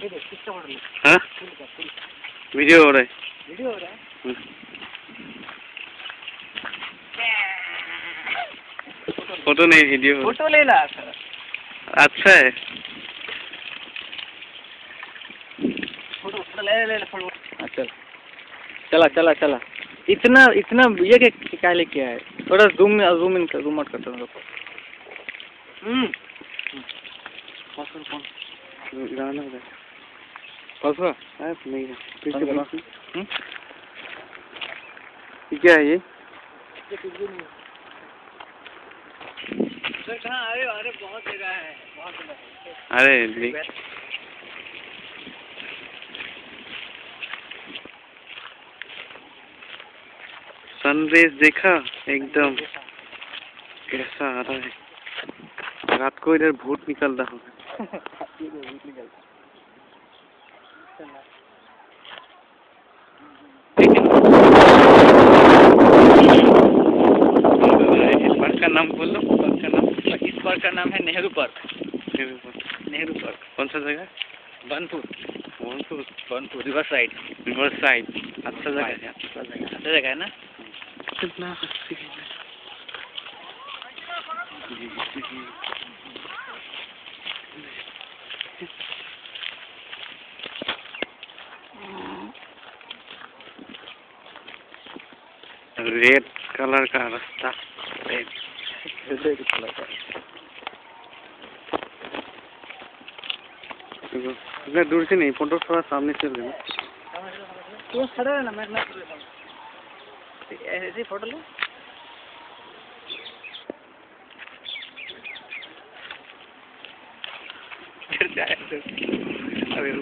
हाँ वीडियो हो रहा है। फोटो नहीं वीडियो। फोटो लेना अच्छा है। फोटो ले फोटो। चल चला चला चला। इतना इतना ये क्या लेके आए? थोड़ा जूम आउट करता हूँ। गाना कौन सा? नहीं है क्या है ये? सर कहाँ? अरे अरे बहुत जगह है, बहुत जगह है। अरे सनराइज देखा एकदम कैसा आ रहा है। रात को इधर भूत निकल रहा होगा। इस पार्क का नाम बोलो। पार्क का नाम? इस पार्क का नाम है नेहरू पार्क। नेहरू पार्क। कौन सा जगह? Burnpur river side. अच्छा जगह है। अच्छा जगह है ना? कितना रेड कलर का रास्ता। रेड कलर का। इतना दूर से नहीं, फोटो थोड़ा सामने से लेना। तू खड़ा है ना, मैं ऐसे फोटो लो। अरे